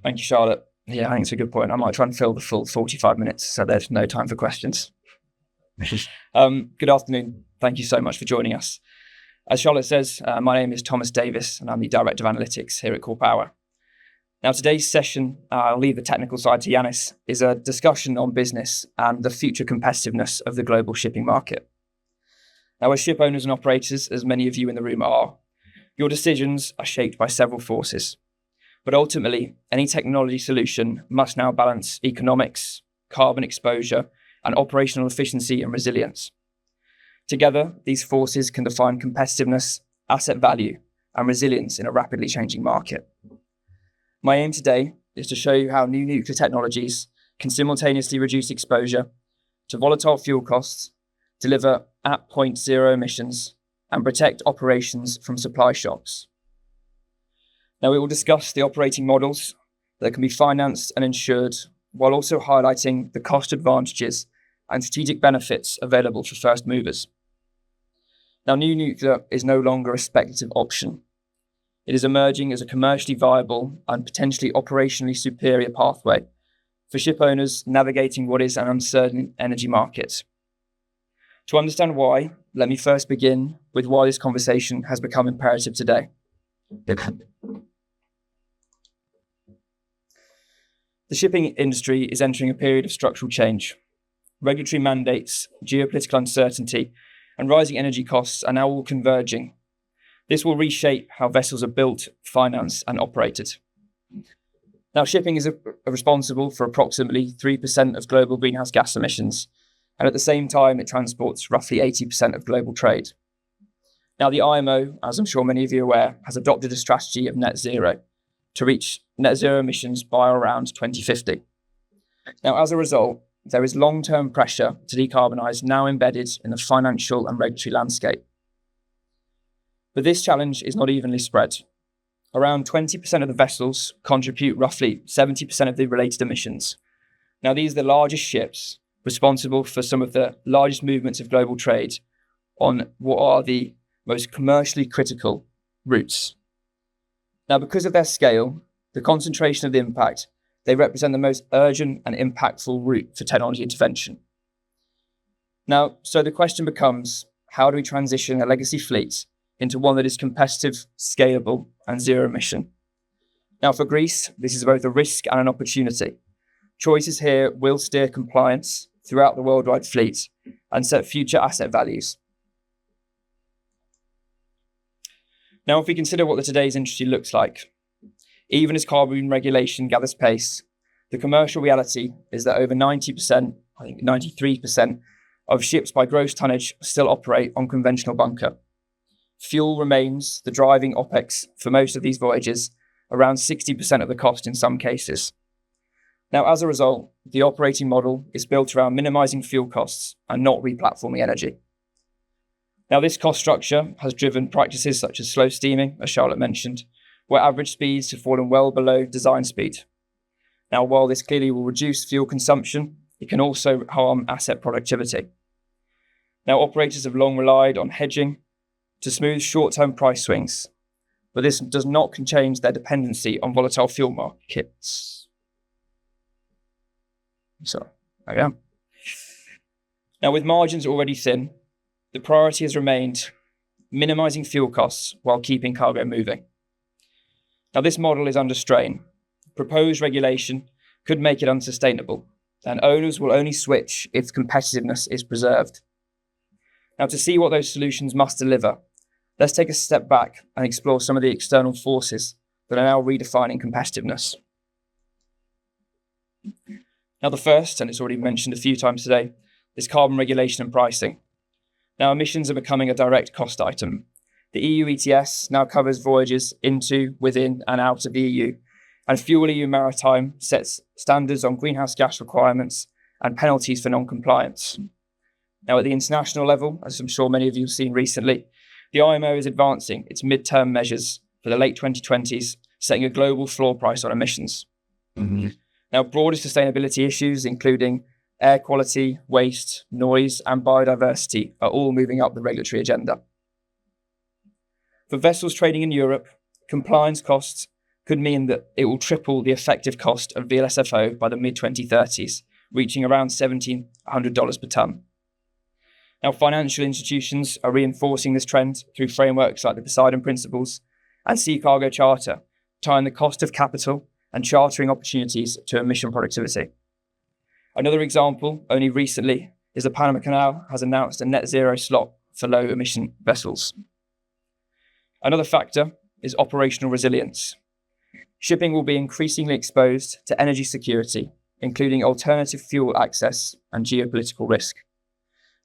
Thank you, Charlotte. Yeah, I think it's a good point. I might try and fill the full 45 minutes so there's no time for questions. Good afternoon. Thank you so much for joining us. As Charlotte says, my name is Thomas Davies and I'm the Director of Analytics here at Core Power. Now, today's session, I'll leave the technical side to Yanis, is a discussion on business and the future competitiveness of the global shipping market. Now, as ship owners and operators, as many of you in the room are, your decisions are shaped by several forces. But ultimately, any technology solution must now balance economics, carbon exposure, and operational efficiency and resilience. Together, these forces can define competitiveness, asset value, and resilience in a rapidly changing market. My aim today is to show you how new nuclear technologies can simultaneously reduce exposure to volatile fuel costs, deliver at point zero emissions, and protect operations from supply shocks. Now, we will discuss the operating models that can be financed and insured, while also highlighting the cost advantages and strategic benefits available for first movers. Now, new nuclear is no longer a speculative option. It is emerging as a commercially viable and potentially operationally superior pathway for ship owners navigating what is an uncertain energy market. To understand why, let me first begin with why this conversation has become imperative today. The shipping industry is entering a period of structural change. Regulatory mandates, geopolitical uncertainty, and rising energy costs are now all converging. This will reshape how vessels are built, financed, and operated. Now, shipping is responsible for approximately 3% of global greenhouse gas emissions, and at the same time, it transports roughly 80% of global trade. Now, the IMO, as I'm sure many of you are aware, has adopted a strategy of net zero to reach net zero emissions by around 2050. Now, as a result, there is long-term pressure to decarbonise now embedded in the financial and regulatory landscape. But this challenge is not evenly spread. Around 20% of the vessels contribute roughly 70% of the related emissions. Now, these are the largest ships responsible for some of the largest movements of global trade on what are the most commercially critical routes. Now, because of their scale, the concentration of the impact, they represent the most urgent and impactful route for technology intervention. Now, so the question becomes, how do we transition a legacy fleet into one that is competitive, scalable, and zero emission? Now, for Greece, this is both a risk and an opportunity. Choices here will steer compliance throughout the worldwide fleet and set future asset values. Now, if we consider what today's industry looks like, even as carbon regulation gathers pace, the commercial reality is that over 90%, I think 93%, of ships by gross tonnage still operate on conventional bunker. Fuel remains the driving OPEX for most of these voyages, around 60% of the cost in some cases. Now, as a result, the operating model is built around minimizing fuel costs and not replatforming energy. Now, this cost structure has driven practices such as slow steaming, as Charlotte mentioned, where average speeds have fallen well below design speed. Now, while this clearly will reduce fuel consumption, it can also harm asset productivity. Now, operators have long relied on hedging to smooth short-term price swings, but this does not change their dependency on volatile fuel markets. So, there we go. Now, with margins already thin, the priority has remained minimizing fuel costs while keeping cargo moving. Now, this model is under strain. Proposed regulation could make it unsustainable, and owners will only switch if competitiveness is preserved. Now, to see what those solutions must deliver, let's take a step back and explore some of the external forces that are now redefining competitiveness. Now, the first, and it's already mentioned a few times today, is carbon regulation and pricing. Now, emissions are becoming a direct cost item. The EU ETS now covers voyages into, within, and out of the EU, and Fuel EU Maritime sets standards on greenhouse gas requirements and penalties for non-compliance. Now, at the international level, as I'm sure many of you have seen recently, the IMO is advancing its midterm measures for the late 2020s, setting a global floor price on emissions. Mm-hmm. Now, broader sustainability issues, including air quality, waste, noise, and biodiversity, are all moving up the regulatory agenda. For vessels trading in Europe, compliance costs could mean that it will triple the effective cost of VLSFO by the mid-2030s, reaching around $1,700 per tonne. Now, financial institutions are reinforcing this trend through frameworks like the Poseidon Principles and Sea Cargo Charter, tying the cost of capital and chartering opportunities to emission productivity. Another example, only recently, is the Panama Canal has announced a net zero slot for low emission vessels. Another factor is operational resilience. Shipping will be increasingly exposed to energy security, including alternative fuel access and geopolitical risk.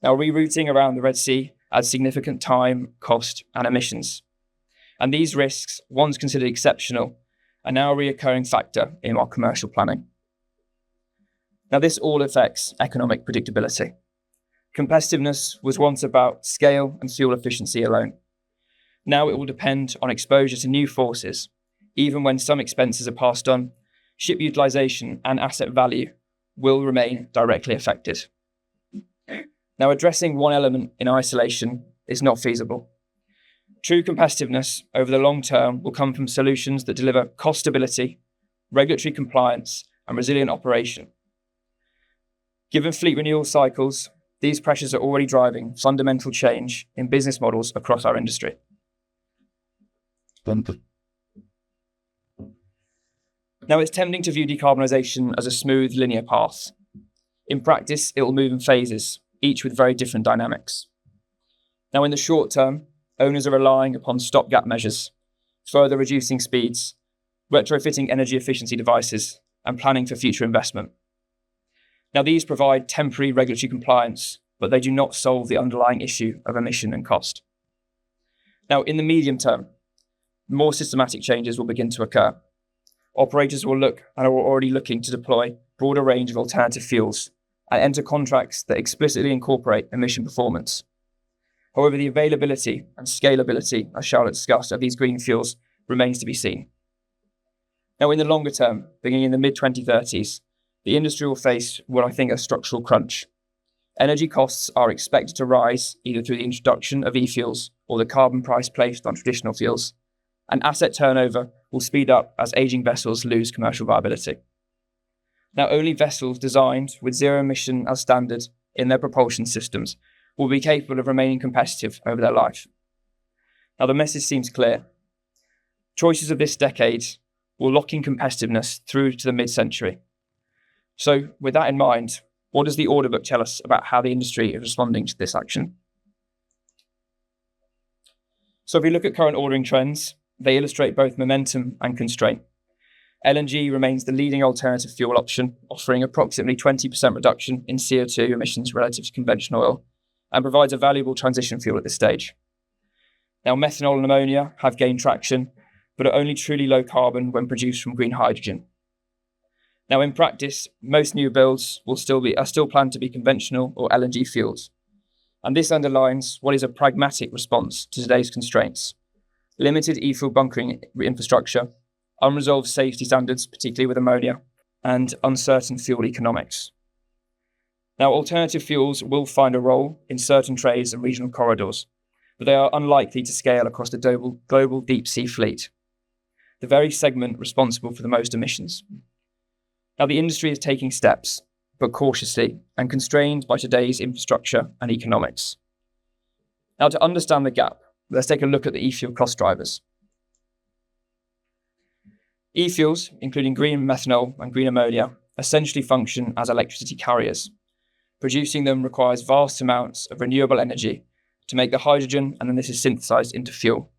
Now, rerouting around the Red Sea adds significant time, cost, and emissions. And these risks, once considered exceptional, are now a recurring factor in our commercial planning. Now, this all affects economic predictability. Competitiveness was once about scale and fuel efficiency alone. Now it will depend on exposure to new forces. Even when some expenses are passed on, ship utilisation and asset value will remain directly affected. Now, addressing one element in isolation is not feasible. True competitiveness over the long term will come from solutions that deliver cost stability, regulatory compliance, and resilient operation. Given fleet renewal cycles, these pressures are already driving fundamental change in business models across our industry. Now, it's tempting to view decarbonisation as a smooth, linear path. In practice, it will move in phases, each with very different dynamics. Now, in the short term, owners are relying upon stopgap measures, further reducing speeds, retrofitting energy efficiency devices, and planning for future investment. Now, these provide temporary regulatory compliance, but they do not solve the underlying issue of emission and cost. Now, in the medium term, more systematic changes will begin to occur. Operators will look and are already looking to deploy a broader range of alternative fuels and enter contracts that explicitly incorporate emission performance. However, the availability and scalability, as Charlotte discussed, of these green fuels remains to be seen. Now, in the longer term, beginning in the mid-2030s, the industry will face what I think a structural crunch. Energy costs are expected to rise either through the introduction of e-fuels or the carbon price placed on traditional fuels, and asset turnover will speed up as aging vessels lose commercial viability. Now, only vessels designed with zero emission as standard in their propulsion systems will be capable of remaining competitive over their life. Now, the message seems clear. Choices of this decade will lock in competitiveness through to the mid-century. So, with that in mind, what does the order book tell us about how the industry is responding to this action? So, if we look at current ordering trends, they illustrate both momentum and constraint. LNG remains the leading alternative fuel option, offering approximately 20% reduction in CO2 emissions relative to conventional oil, and provides a valuable transition fuel at this stage. Now, methanol and ammonia have gained traction, but are only truly low carbon when produced from green hydrogen. Now, in practice, most new builds are still planned to be conventional or LNG fuels. And this underlines what is a pragmatic response to today's constraints. Limited e-fuel bunkering infrastructure, unresolved safety standards, particularly with ammonia, and uncertain fuel economics. Now, alternative fuels will find a role in certain trades and regional corridors, but they are unlikely to scale across the global deep sea fleet, the very segment responsible for the most emissions. Now, the industry is taking steps, but cautiously and constrained by today's infrastructure and economics. Now, to understand the gap, let's take a look at the e-fuel cost drivers. E-fuels, including green methanol and green ammonia, essentially function as electricity carriers. Producing them requires vast amounts of renewable energy to make the hydrogen, and then this is synthesized into fuel,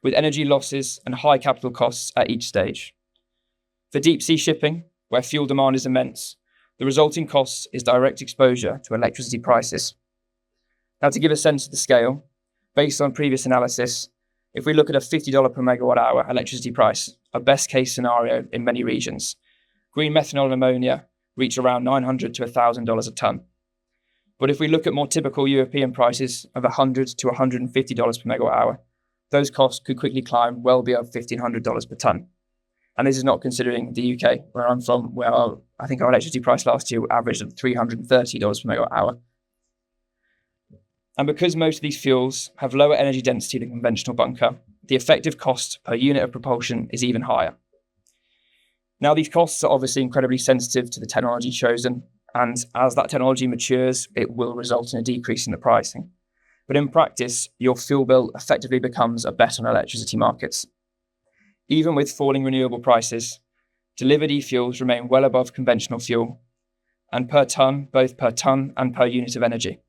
with energy losses and high capital costs at each stage. For deep sea shipping, where fuel demand is immense, the resulting costs is direct exposure to electricity prices. Now, to give a sense of the scale, based on previous analysis, if we look at a $50 per megawatt hour electricity price, a best case scenario in many regions, green methanol and ammonia reach around $900 to $1,000 a tonne. But if we look at more typical European prices of $100 to $150 per megawatt hour, those costs could quickly climb well beyond $1,500 per tonne. And this is not considering the UK, where I'm from, where I think our electricity price last year averaged at $330 per megawatt hour. And because most of these fuels have lower energy density than conventional bunker, the effective cost per unit of propulsion is even higher. Now, these costs are obviously incredibly sensitive to the technology chosen, and as that technology matures, it will result in a decrease in the pricing. But in practice, your fuel bill effectively becomes a bet on electricity markets. Even with falling renewable prices, delivered e-fuels remain well above conventional fuel, and both per tonne and per unit of energy.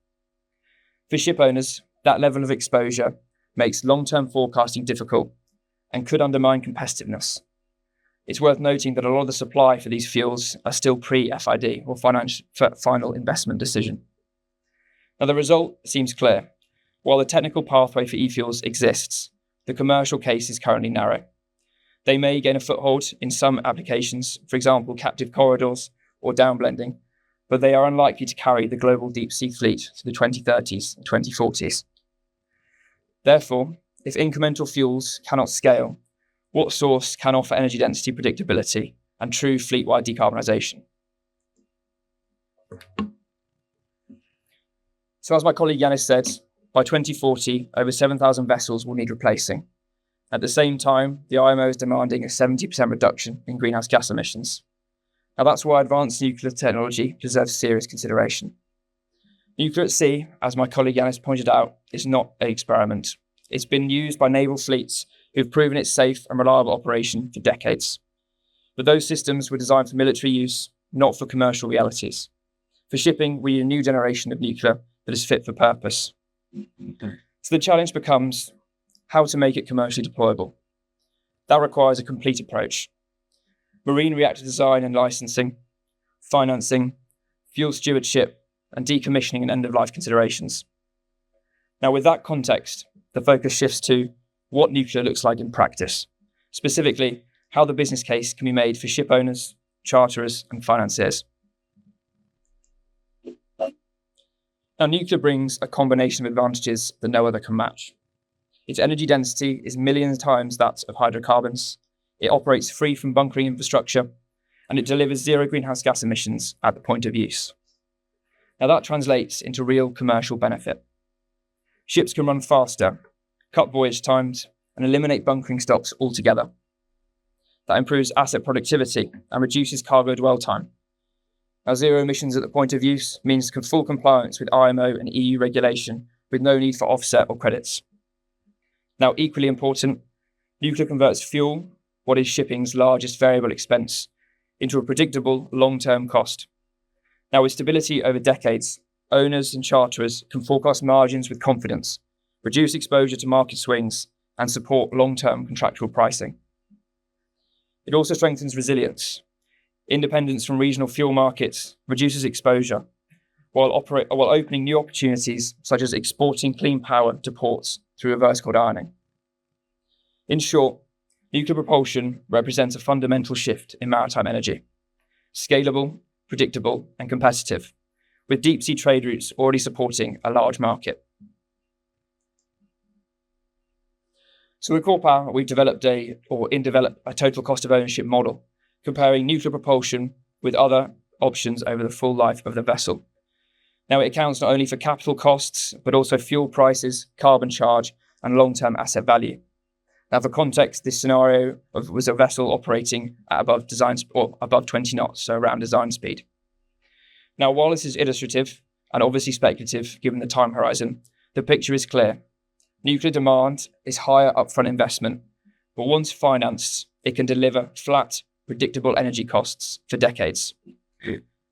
For ship owners, that level of exposure makes long-term forecasting difficult and could undermine competitiveness. It's worth noting that a lot of the supply for these fuels are still pre-FID or final investment decision. Now, the result seems clear. While the technical pathway for e-fuels exists, the commercial case is currently narrow. They may gain a foothold in some applications, for example, captive corridors or downblending, but they are unlikely to carry the global deep-sea fleet to the 2030s and 2040s. Therefore, if incremental fuels cannot scale, what source can offer energy density predictability and true fleet-wide decarbonisation? So as my colleague Yanis said, by 2040, over 7,000 vessels will need replacing. At the same time, the IMO is demanding a 70% reduction in greenhouse gas emissions. Now that's why advanced nuclear technology deserves serious consideration. Nuclear at sea, as my colleague Yanis pointed out, is not an experiment. It's been used by naval fleets who've proven its safe and reliable operation for decades. But those systems were designed for military use, not for commercial realities. For shipping, we need a new generation of nuclear that is fit for purpose. So the challenge becomes how to make it commercially deployable. That requires a complete approach. Marine reactor design and licensing, financing, fuel stewardship, and decommissioning and end-of-life considerations. Now, with that context, the focus shifts to what nuclear looks like in practice, specifically how the business case can be made for ship owners, charterers, and financiers. Now, nuclear brings a combination of advantages that no other can match. Its energy density is millions of times that of hydrocarbons, it operates free from bunkering infrastructure, and it delivers zero greenhouse gas emissions at the point of use. Now, that translates into real commercial benefit. Ships can run faster, cut voyage times, and eliminate bunkering stops altogether. That improves asset productivity and reduces cargo dwell time. Now, zero emissions at the point of use means full compliance with IMO and EU regulation with no need for offset or credits. Now, equally important, nuclear converts fuel, what is shipping's largest variable expense, into a predictable long-term cost. Now, with stability over decades, owners and charterers can forecast margins with confidence, reduce exposure to market swings, and support long-term contractual pricing. It also strengthens resilience. Independence from regional fuel markets reduces exposure, while opening new opportunities such as exporting clean power to ports through reverse cold ironing. In short, nuclear propulsion represents a fundamental shift in maritime energy. Scalable, predictable, and competitive, with deep-sea trade routes already supporting a large market. So at Core Power, we've developed a total cost of ownership model, comparing nuclear propulsion with other options over the full life of the vessel. Now, it accounts not only for capital costs, but also fuel prices, carbon charge, and long-term asset value. Now, for context, this scenario was a vessel operating at above 20 knots, so around design speed. Now, while this is illustrative and obviously speculative given the time horizon, the picture is clear. Nuclear demand is higher upfront investment, but once financed, it can deliver flat, predictable energy costs for decades.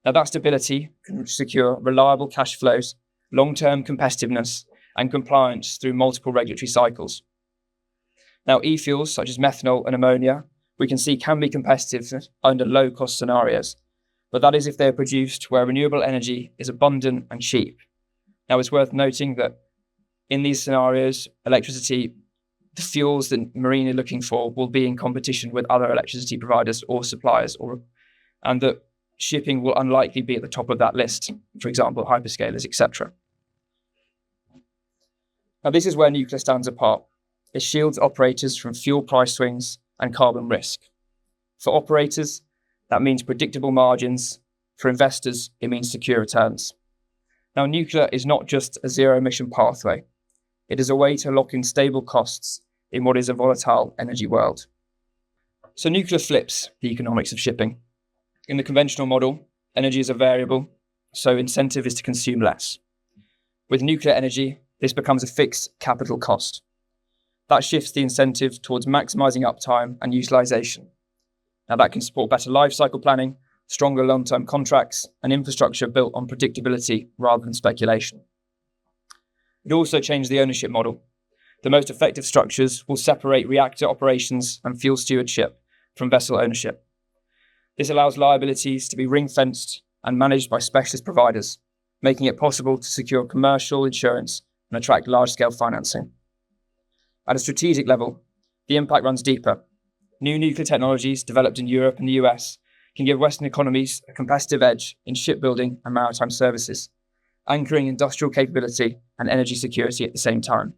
Now, that stability can secure reliable cash flows, long-term competitiveness, and compliance through multiple regulatory cycles. Now, e-fuels such as methanol and ammonia, we can see can be competitive under low-cost scenarios, but that is if they're produced where renewable energy is abundant and cheap. Now, it's worth noting that in these scenarios, electricity, the fuels that marine are looking for will be in competition with other electricity providers or suppliers, and that shipping will unlikely be at the top of that list, for example, hyperscalers, etc. Now, this is where nuclear stands apart. It shields operators from fuel price swings and carbon risk. For operators, that means predictable margins. For investors, it means secure returns. Now, nuclear is not just a zero-emission pathway. It is a way to lock in stable costs in what is a volatile energy world. So nuclear flips the economics of shipping. In the conventional model, energy is a variable, so incentive is to consume less. With nuclear energy, this becomes a fixed capital cost. That shifts the incentive towards maximising uptime and utilisation. Now that can support better life cycle planning, stronger long-term contracts, and infrastructure built on predictability rather than speculation. It also changed the ownership model. The most effective structures will separate reactor operations and fuel stewardship from vessel ownership. This allows liabilities to be ring-fenced and managed by specialist providers, making it possible to secure commercial insurance and attract large-scale financing. At a strategic level, the impact runs deeper. New nuclear technologies developed in Europe and the US can give Western economies a competitive edge in shipbuilding and maritime services, anchoring industrial capability and energy security at the same time.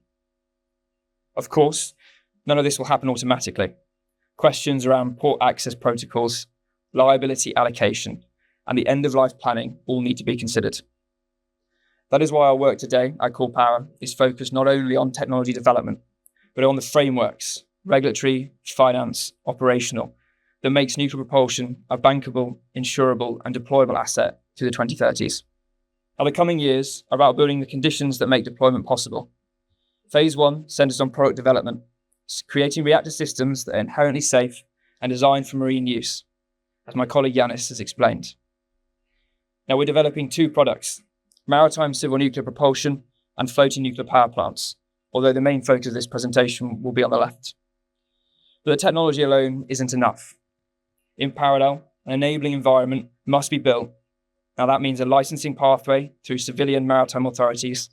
Of course, none of this will happen automatically. Questions around port access protocols, liability allocation, and the end-of-life planning all need to be considered. That is why our work today at Core Power is focused not only on technology development, but on the frameworks, regulatory, finance, operational, that makes nuclear propulsion a bankable, insurable, and deployable asset to the 2030s. Now, the coming years are about building the conditions that make deployment possible. Phase 1 centers on product development, creating reactor systems that are inherently safe and designed for marine use, as my colleague Yanis has explained. Now, we're developing 2 products, maritime civil nuclear propulsion and floating nuclear power plants, although the main focus of this presentation will be on the left. But the technology alone isn't enough. In parallel, an enabling environment must be built. Now that means a licensing pathway through civilian maritime authorities,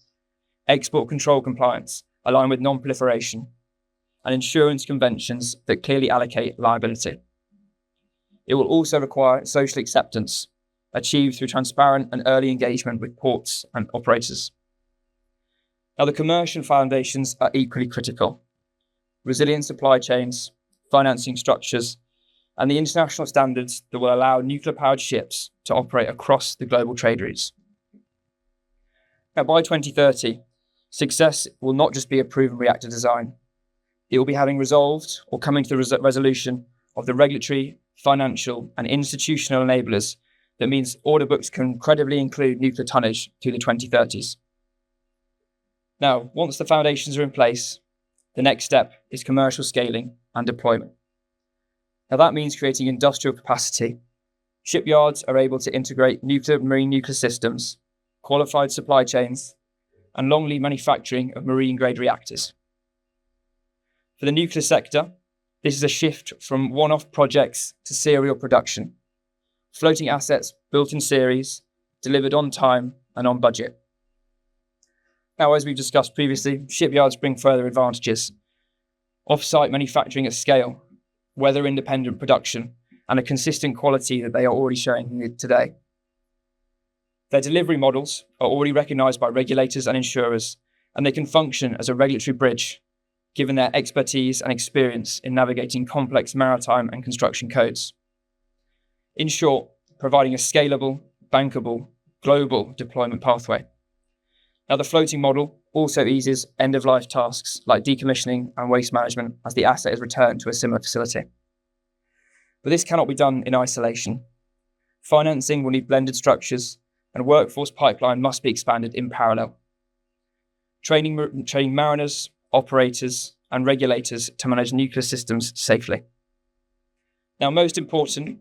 export control compliance aligned with non-proliferation, and insurance conventions that clearly allocate liability. It will also require social acceptance, achieved through transparent and early engagement with ports and operators. Now the commercial foundations are equally critical. Resilient supply chains, financing structures, and the international standards that will allow nuclear-powered ships to operate across the global trade routes. Now, by 2030, success will not just be a proven reactor design. It will be having resolved or coming to the resolution of the regulatory, financial, and institutional enablers that means order books can credibly include nuclear tonnage through the 2030s. Now, once the foundations are in place, the next step is commercial scaling and deployment. Now that means creating industrial capacity. Shipyards are able to integrate marine nuclear systems, qualified supply chains, and long lead manufacturing of marine-grade reactors. For the nuclear sector, this is a shift from one-off projects to serial production. Floating assets built in series, delivered on time and on budget. Now, as we've discussed previously, shipyards bring further advantages. Off-site manufacturing at scale, weather-independent production, and a consistent quality that they are already showing today. Their delivery models are already recognised by regulators and insurers, and they can function as a regulatory bridge, given their expertise and experience in navigating complex maritime and construction codes. In short, providing a scalable, bankable, global deployment pathway. Now, the floating model also eases end-of-life tasks like decommissioning and waste management as the asset is returned to a similar facility. But this cannot be done in isolation. Financing will need blended structures, and workforce pipeline must be expanded in parallel. Training mariners, operators, and regulators to manage nuclear systems safely. Now, most important,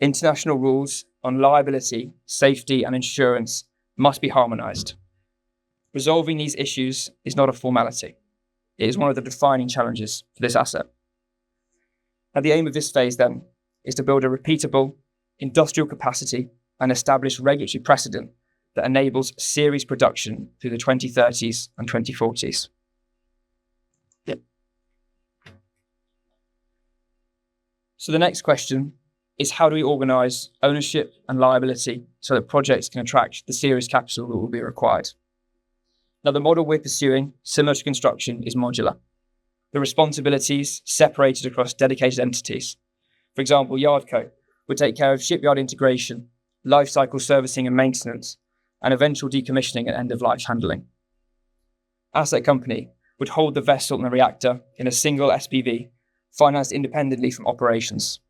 international rules on liability, safety, and insurance must be harmonised. Resolving these issues is not a formality. It is one of the defining challenges for this asset. Now, the aim of this phase, then, is to build a repeatable industrial capacity and establish regulatory precedent that enables series production through the 2030s and 2040s. So the next question is, how do we organise ownership and liability so that projects can attract the serious capital that will be required? Now, the model we're pursuing, similar to construction, is modular. The responsibilities separated across dedicated entities. For example, Yardco would take care of shipyard integration, lifecycle servicing and maintenance, and eventual decommissioning and end-of-life handling. Asset company would hold the vessel and the reactor in a single SPV financed independently from operations.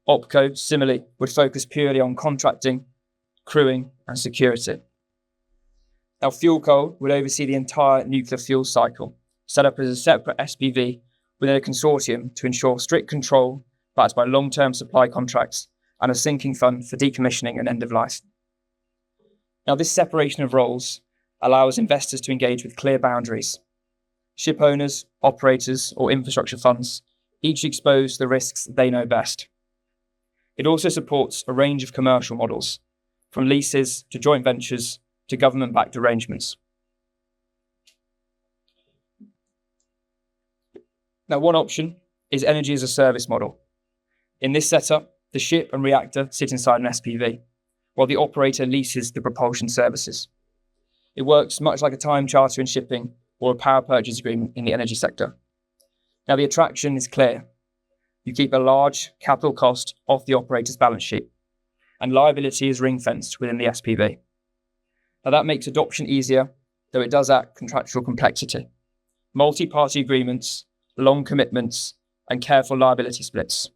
OPCO, similarly, would focus purely on contracting, crewing, and security. Now, FuelCo would oversee the entire nuclear fuel cycle, set up as a separate SPV within a consortium to ensure strict control backed by long-term supply contracts and a sinking fund for decommissioning and end of life. Now, this separation of roles allows investors to engage with clear boundaries. Ship owners, operators, or infrastructure funds, each exposed to the risks they know best. It also supports a range of commercial models, from leases to joint ventures to government-backed arrangements. Now, one option is energy as a service model. In this setup, the ship and reactor sit inside an SPV, while the operator leases the propulsion services. It works much like a time charter in shipping or a power purchase agreement in the energy sector. Now, the attraction is clear. You keep a large capital cost off the operator's balance sheet, and liability is ring-fenced within the SPV. Now, that makes adoption easier, though it does add contractual complexity. Multi-party agreements, long commitments, and careful liability splits.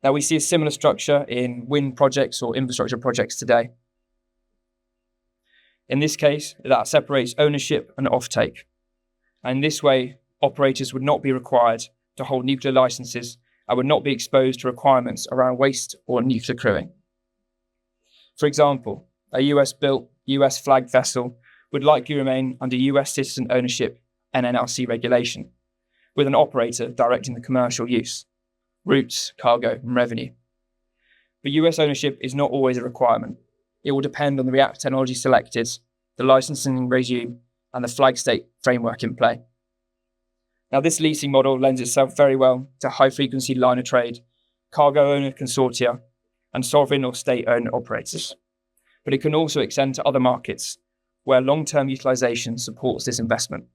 Now, we see a similar structure in wind projects or infrastructure projects today. In this case, that separates ownership and offtake. And in this way, operators would not be required to hold nuclear licenses and would not be exposed to requirements around waste or nuclear crewing. For example, a US-built, US-flagged vessel would likely remain under US citizen ownership and NLC regulation, with an operator directing the commercial use, routes, cargo, and revenue. But US ownership is not always a requirement. It will depend on the reactor technology selected, the licensing regime, and the flag state framework in play. Now, this leasing model lends itself very well to high-frequency line of trade, cargo owner consortia, and sovereign or state-owned operators. But it can also extend to other markets where long-term utilization supports this investment.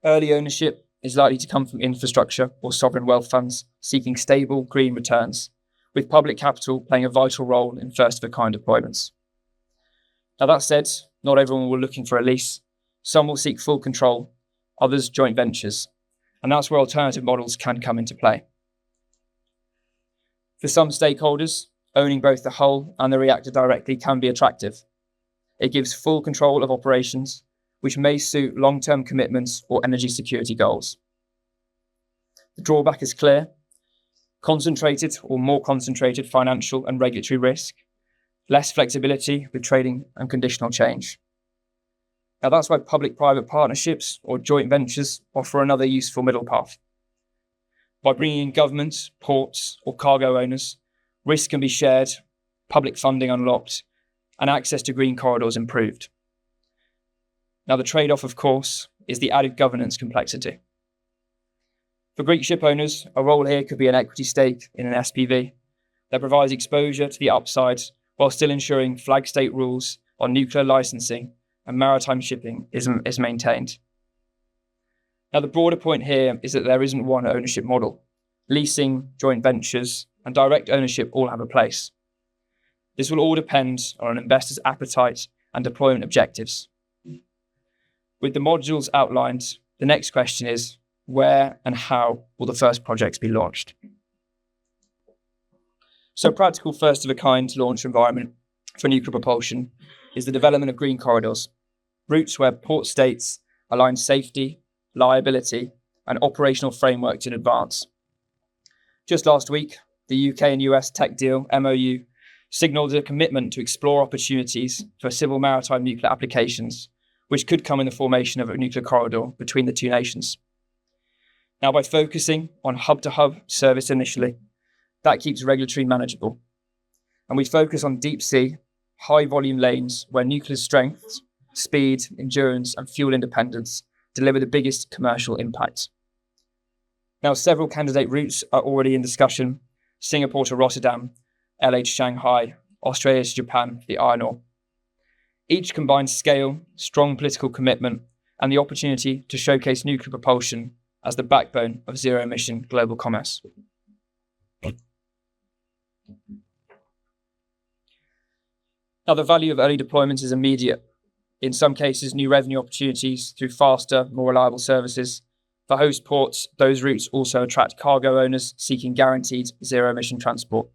Early ownership is likely to come from infrastructure or sovereign wealth funds seeking stable green returns, with public capital playing a vital role in first-of-a-kind deployments. Now, that said, not everyone will be looking for a lease. Some will seek full control, others joint ventures, and that's where alternative models can come into play. For some stakeholders, owning both the hull and the reactor directly can be attractive. It gives full control of operations, which may suit long-term commitments or energy security goals. The drawback is clear: concentrated or more concentrated financial and regulatory risk, less flexibility with trading and conditional change. Now, that's why public-private partnerships or joint ventures offer another useful middle path. By bringing in governments, ports, or cargo owners, risk can be shared, public funding unlocked, and access to green corridors improved. Now, the trade-off, of course, is the added governance complexity. For Greek ship owners, a role here could be an equity stake in an SPV that provides exposure to the upside while still ensuring flag state rules on nuclear licensing and maritime shipping is maintained. Now, the broader point here is that there isn't one ownership model. Leasing, joint ventures, and direct ownership all have a place. This will all depend on an investor's appetite and deployment objectives. With the modules outlined, the next question is, where and how will the first projects be launched? So, a practical first-of-a-kind launch environment for nuclear propulsion is the development of green corridors, routes where port states align safety, liability, and operational frameworks in advance. Just last week, the UK and US tech deal, MOU, signalled a commitment to explore opportunities for civil maritime nuclear applications, which could come in the formation of a nuclear corridor between the two nations. Now, by focusing on hub-to-hub service initially, that keeps regulatory manageable. And we focus on deep sea, high-volume lanes where nuclear strength, speed, endurance, and fuel independence deliver the biggest commercial impact. Now, several candidate routes are already in discussion: Singapore to Rotterdam, LA to Shanghai, Australia to Japan, the iron ore. Each combines scale, strong political commitment, and the opportunity to showcase nuclear propulsion as the backbone of zero-emission global commerce. Now, the value of early deployments is immediate. In some cases, new revenue opportunities through faster, more reliable services, For host ports, those routes also attract cargo owners seeking guaranteed zero-emission transport,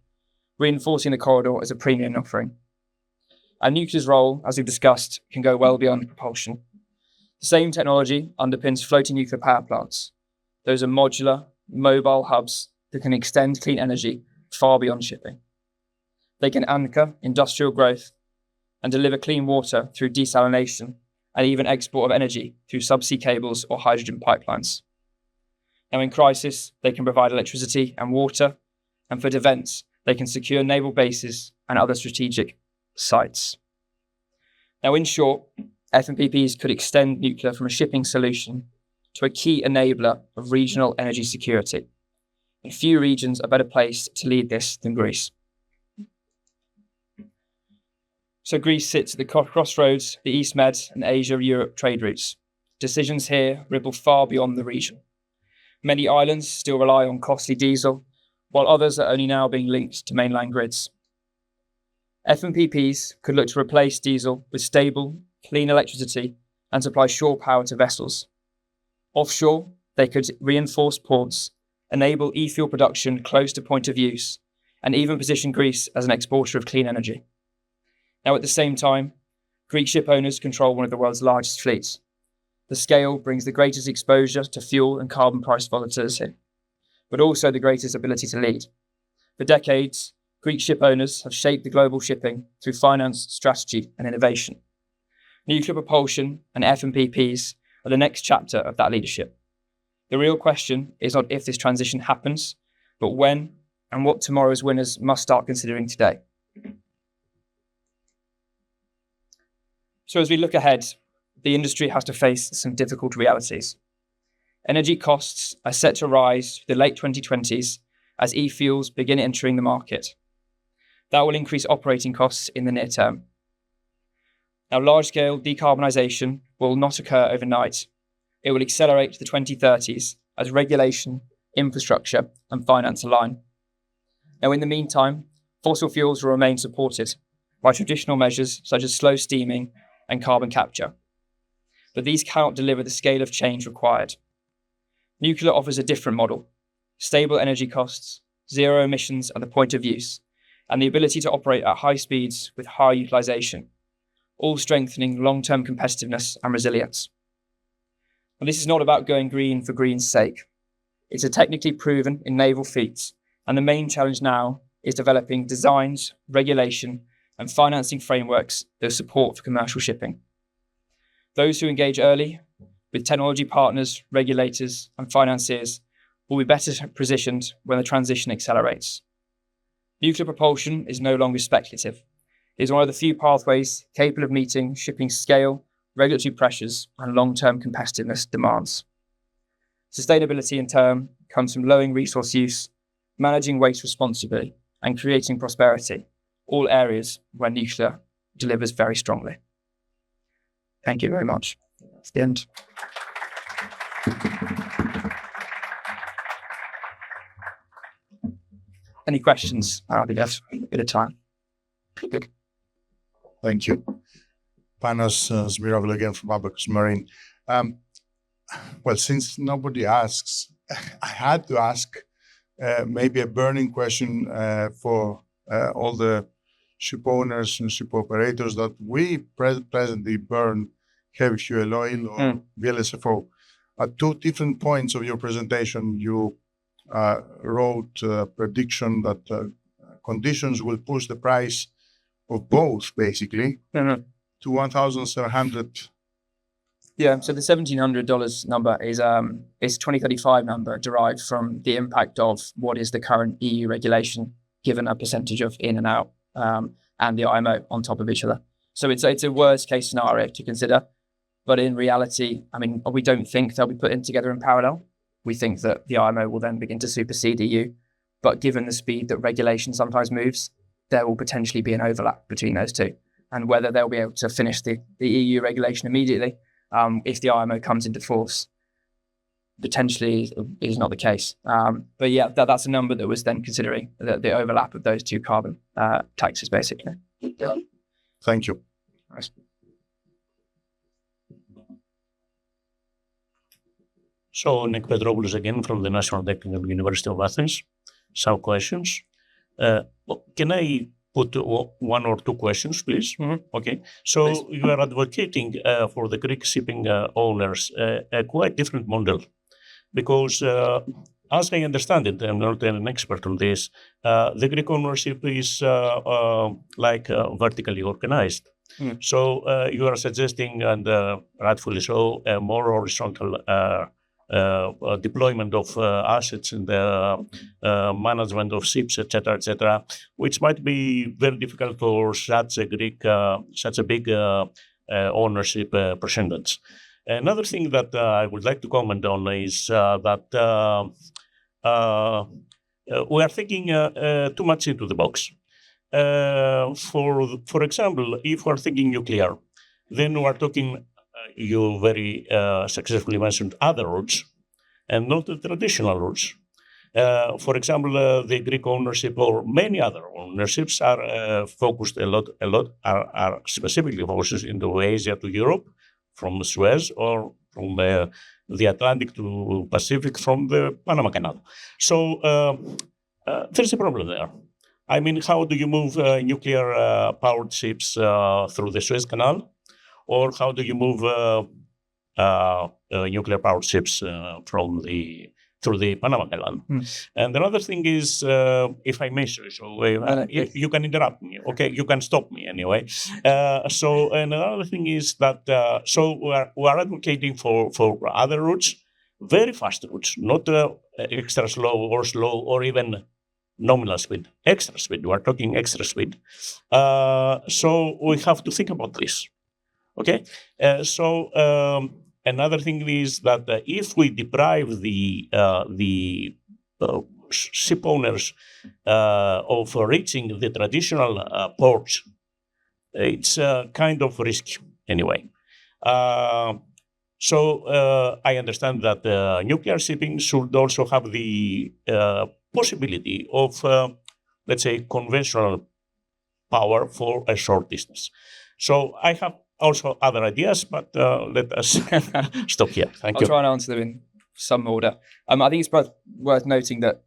reinforcing the corridor as a premium offering. And nuclear's role, as we've discussed, can go well beyond propulsion. The same technology underpins floating nuclear power plants. Those are modular, mobile hubs that can extend clean energy far beyond shipping. They can anchor industrial growth and deliver clean water through desalination and even export of energy through subsea cables or hydrogen pipelines. Now, in crisis, they can provide electricity and water, and for defence, they can secure naval bases and other strategic sites. Now, in short, FMPPs could extend nuclear from a shipping solution to a key enabler of regional energy security. And few regions are better placed to lead this than Greece. So Greece sits at the crossroads, the East Med and Asia-Europe trade routes. Decisions here ripple far beyond the region. Many islands still rely on costly diesel, while others are only now being linked to mainland grids. FMPPs could look to replace diesel with stable, clean electricity and supply shore power to vessels. Offshore, they could reinforce ports, enable e-fuel production close to point of use, and even position Greece as an exporter of clean energy. Now, at the same time, Greek ship owners control one of the world's largest fleets. The scale brings the greatest exposure to fuel and carbon price volatility, but also the greatest ability to lead. For decades, Greek ship owners have shaped the global shipping through finance, strategy, and innovation. Nuclear propulsion and FMPPs are the next chapter of that leadership. The real question is not if this transition happens, but when and what tomorrow's winners must start considering today. So as we look ahead, the industry has to face some difficult realities. Energy costs are set to rise through the late 2020s as e-fuels begin entering the market. That will increase operating costs in the near term. Now, large-scale decarbonisation will not occur overnight. It will accelerate to the 2030s as regulation, infrastructure, and finance align. Now, in the meantime, fossil fuels will remain supported by traditional measures such as slow steaming and carbon capture. But these cannot deliver the scale of change required. Nuclear offers a different model: stable energy costs, zero emissions at the point of use, and the ability to operate at high speeds with high utilisation, all strengthening long-term competitiveness and resilience. And this is not about going green for green's sake. It's a technically proven in naval feats, and the main challenge now is developing designs, regulation, and financing frameworks that support for commercial shipping. Those who engage early with technology partners, regulators, and financiers will be better positioned when the transition accelerates. Nuclear propulsion is no longer speculative. It is one of the few pathways capable of meeting shipping scale, regulatory pressures, and long-term competitiveness demands. Sustainability, in turn, comes from lowering resource use, managing waste responsibly, and creating prosperity, all areas where nuclear delivers very strongly. Thank you very much. That's the end. Any questions? I think that's a bit of time. Good. Thank you. Panos Smirovil again from Abacus Marine. Well, since nobody asks, I had to ask maybe a burning question for all the ship owners and ship operators that we presently burn heavy fuel oil or VLSFO. At two different points of your presentation, you wrote a prediction that conditions will push the price of both, basically, to 1,700. Yeah, so the $1,700 number is 2035 number derived from the impact of what is the current EU regulation, given a percentage of in and out, and the IMO on top of each other. So it's a worst case scenario to consider. But in reality, I mean, we don't think they'll be put in together in parallel. We think that the IMO will then begin to supersede EU. But given the speed that regulation sometimes moves, there will potentially be an overlap between those two. And whether they'll be able to finish the EU regulation immediately, if the IMO comes into force, potentially is not the case. But yeah, that's a number that was then considering the overlap of those two carbon taxes, basically. Thank you. Nice. So, Nick Petropoulos again from the National Technical University of Athens. Some questions. Can I put one or two questions, please? Mm-hmm. Okay. So, please. You are advocating for the Greek shipping owners a quite different model because, as I understand it, I'm not an expert on this, the Greek ownership is vertically organized. Mm. So you are suggesting, and rightfully so, a more horizontal deployment of assets in the management of ships, etc., which might be very difficult for such a big ownership percentage. Another thing that I would like to comment on is that we are thinking too much into the box. For example, if we're thinking nuclear, then we're talking, you very successfully mentioned other routes and not the traditional routes. For example, the Greek ownership or many other ownerships are focused are specifically focused into Asia to Europe from Suez or from the Atlantic to Pacific from the Panama Canal. So there's a problem there. I mean, how do you move nuclear powered ships through the Suez Canal? Or how do you move nuclear powered ships through the Panama Canal? And another thing is, if I may say so, you can interrupt me, okay? You can stop me anyway. So another thing is that, we are advocating for other routes, very fast routes, not extra slow or even nominal speed, extra speed. We're talking extra speed. So we have to think about this. Okay. Another thing is that if we deprive the ship owners of reaching the traditional ports, it's kind of risky anyway. So I understand that nuclear shipping should also have the possibility of, let's say, conventional power for a short distance. So I have also other ideas, but let us stop here. Thank you. I'll try and answer them in some order. I think it's worth noting that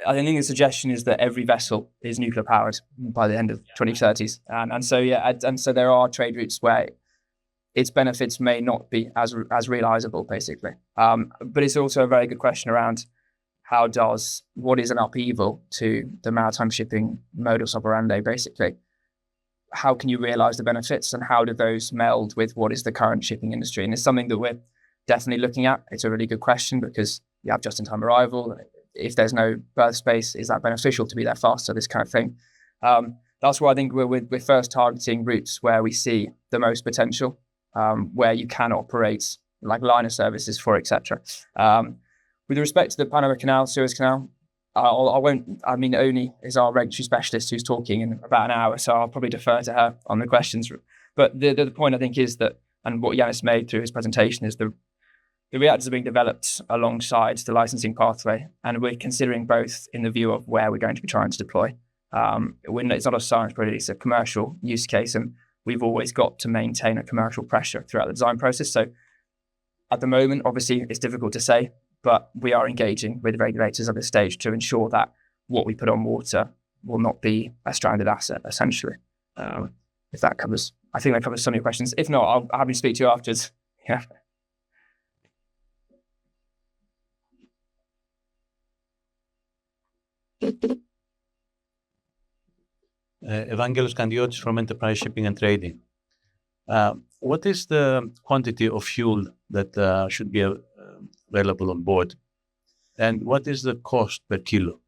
I think the suggestion is that every vessel is nuclear powered by the end of 2030s. And so there are trade routes where its benefits may not be as realizable, basically. But it's also a very good question around what is an upheaval to the maritime shipping modus operandi, basically. How can you realize the benefits and how do those meld with what is the current shipping industry? And it's something that we're definitely looking at. It's a really good question because you have just-in-time arrival. If there's no berth space, is that beneficial to be there faster, this kind of thing? That's why I think we're first targeting routes where we see the most potential, where you can operate like liner services for, etc. With respect to the Panama Canal, Suez Canal, Oni is our regulatory specialist who's talking in about an hour, so I'll probably defer to her on the questions. But the point I think is that, and what Yanis made through his presentation, is the reactors are being developed alongside the licensing pathway, and we're considering both in the view of where we're going to be trying to deploy. It's not a science project, it's a commercial use case, and we've always got to maintain a commercial pressure throughout the design process. So at the moment, obviously, it's difficult to say, but we are engaging with regulators at this stage to ensure that what we put on water will not be a stranded asset, essentially. If that covers, I think that covers some of your questions. If not, I'll happy to speak to you afterwards. Yeah. Evangelos Kandiotis from Enterprise Shipping and Trading. What is the quantity of fuel that should be available on board? And what is the cost per kilo?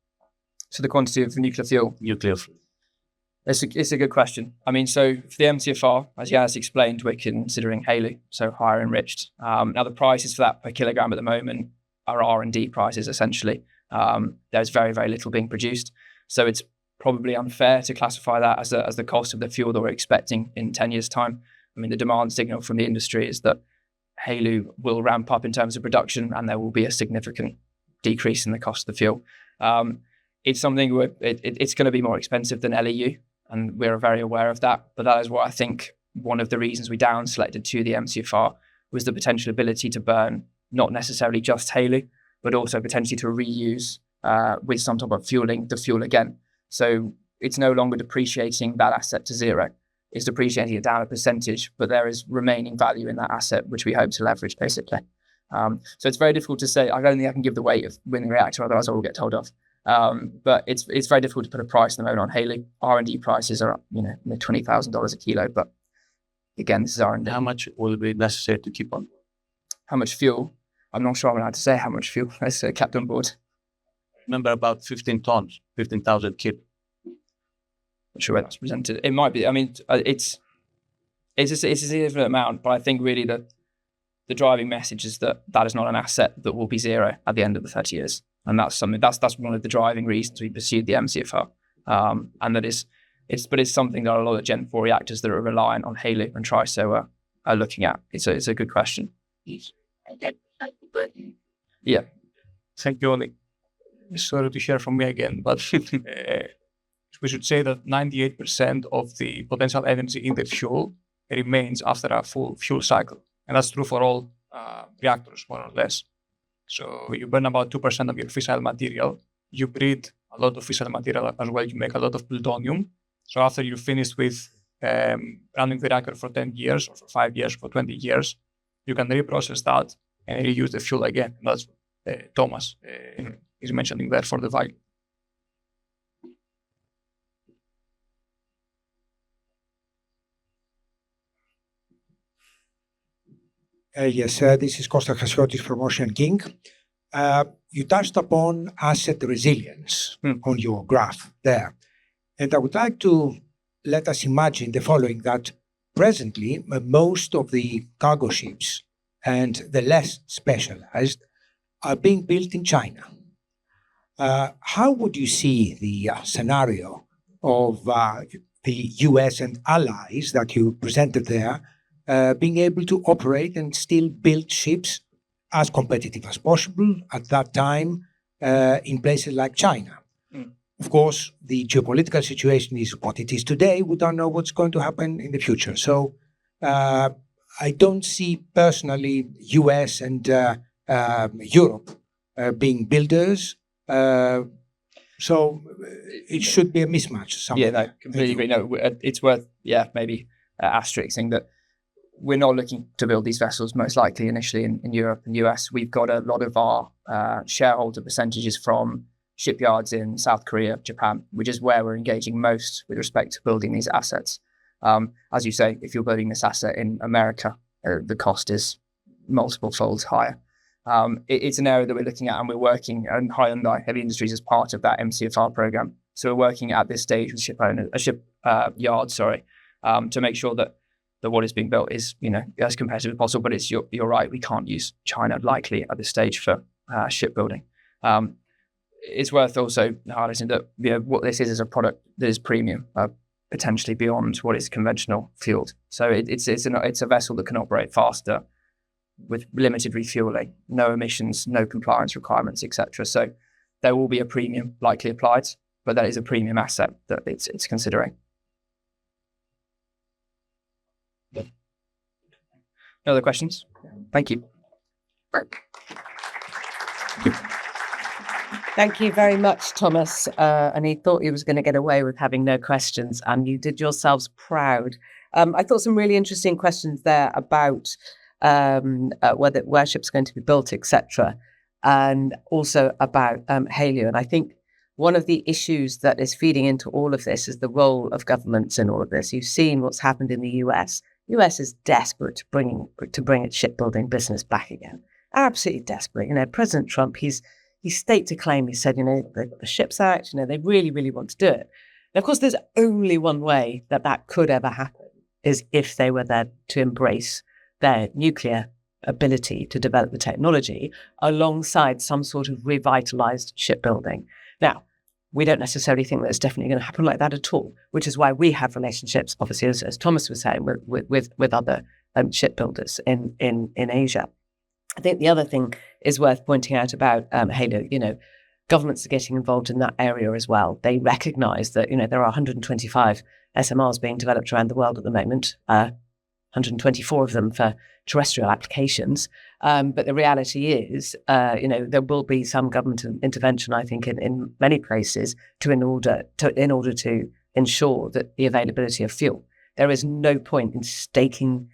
So the quantity of nuclear fuel? Nuclear fuel. It's a good question. I mean, so for the MTFR, as Yanis explained, we're considering HALEU, so higher enriched. Now the prices for that per kilogram at the moment are R&D prices, essentially. There's very, very little being produced. So it's probably unfair to classify that as the cost of the fuel that we're expecting in 10 years' time. I mean, the demand signal from the industry is that HALEU will ramp up in terms of production and there will be a significant decrease in the cost of the fuel. It's something it's going to be more expensive than LEU, and we're very aware of that. But that is what I think one of the reasons we down selected to the MCFR was the potential ability to burn not necessarily just HALEU, but also potentially to reuse with some type of fueling the fuel again. So it's no longer depreciating that asset to zero. It's depreciating it down a percentage, but there is remaining value in that asset, which we hope to leverage, basically. So it's very difficult to say. I don't think I can give the weight of winning reactor, otherwise I will get told off. But it's very difficult to put a price at the moment on HALEU. R&D prices are up, $20,000 a kilo. But again, this is R&D. How much will it be necessary to keep on? How much fuel? I'm not sure I'm allowed to say how much fuel is kept on board. Remember, about 15 tons, 15,000 kilo. Not sure where that's presented. It might be. I mean, it's a significant amount, but I think really the driving message is that is not an asset that will be zero at the end of the 30 years, and that's something that's one of the driving reasons we pursued the MCFR, and that is it's something that a lot of Gen 4 reactors that are reliant on HALEU and TRISO are looking at. It's a good question. Yeah. Thank you, Oli. Sorry to share from me again, but we should say that 98% of the potential energy in the fuel remains after a full fuel cycle. And that's true for all reactors, more or less. So you burn about 2% of your fissile material. You breed a lot of fissile material as well. You make a lot of plutonium. So after you're finished with running the reactor for 10 years or for 5 years, for 20 years, you can reprocess that and reuse the fuel again. And that's Thomas is mentioning there for the value. Yes, this is Kostas Chasiotis from Ocean King. You touched upon asset resilience on your graph there. And I would like to let us imagine the following, that presently most of the cargo ships and the less specialized are being built in China. How would you see the scenario of the US and allies that you presented there being able to operate and still build ships as competitive as possible at that time in places like China? Of course, the geopolitical situation is what it is today. We don't know what's going to happen in the future. So I don't see personally US and Europe being builders. So it should be a mismatch. Yeah, no, completely agree. No, it's worth, maybe asterixing that we're not looking to build these vessels most likely initially in Europe and US. We've got a lot of our shareholder percentages from shipyards in South Korea, Japan, which is where we're engaging most with respect to building these assets. As you say, if you're building this asset in America, the cost is multiple folds higher. It's an area that we're looking at, and we're working, and Hyundai Heavy Industries is part of that MCFR program. So we're working at this stage with shipyards, to make sure that what is being built is, as competitive as possible. But you're right, we can't use China likely at this stage for shipbuilding. It's worth also highlighting that what this is a product that is premium, potentially beyond what is conventional fueled. So it's a vessel that can operate faster with limited refueling, no emissions, no compliance requirements, etc. So there will be a premium likely applied, but that is a premium asset that it's considering. No other questions? Thank you. Thank you very much, Thomas. And he thought he was going to get away with having no questions, and you did yourselves proud. I thought some really interesting questions there about where ships are going to be built, etc., and also about HALEU. And I think one of the issues that is feeding into all of this is the role of governments in all of this. You've seen what's happened in the US. US is desperate to bring its shipbuilding business back again. Absolutely desperate. President Trump, he state to claim, he said, the Ships Act, they really, really want to do it. And of course, there's only one way that could ever happen, is if they were there to embrace their nuclear ability to develop the technology alongside some sort of revitalized shipbuilding. Now, we don't necessarily think that it's definitely going to happen like that at all, which is why we have relationships, obviously, as Thomas was saying, with other shipbuilders in Asia. I think the other thing is worth pointing out about HALEU, governments are getting involved in that area as well. They recognize that, there are 125 SMRs being developed around the world at the moment. 124 of them for terrestrial applications. But the reality is, there will be some government intervention, I think, in many places in order to ensure that the availability of fuel. There is no point in staking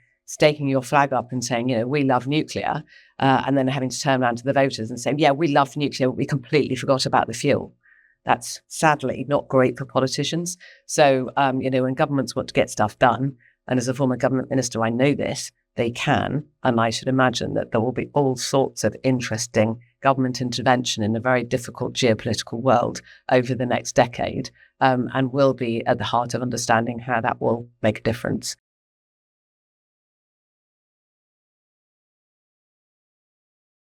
your flag up and saying, we love nuclear, and then having to turn around to the voters and say, yeah, we love nuclear, but we completely forgot about the fuel. That's sadly not great for politicians. So, when governments want to get stuff done, and as a former government minister, I know this, they can. And I should imagine that there will be all sorts of interesting government intervention in a very difficult geopolitical world over the next decade, and will be at the heart of understanding how that will make a difference.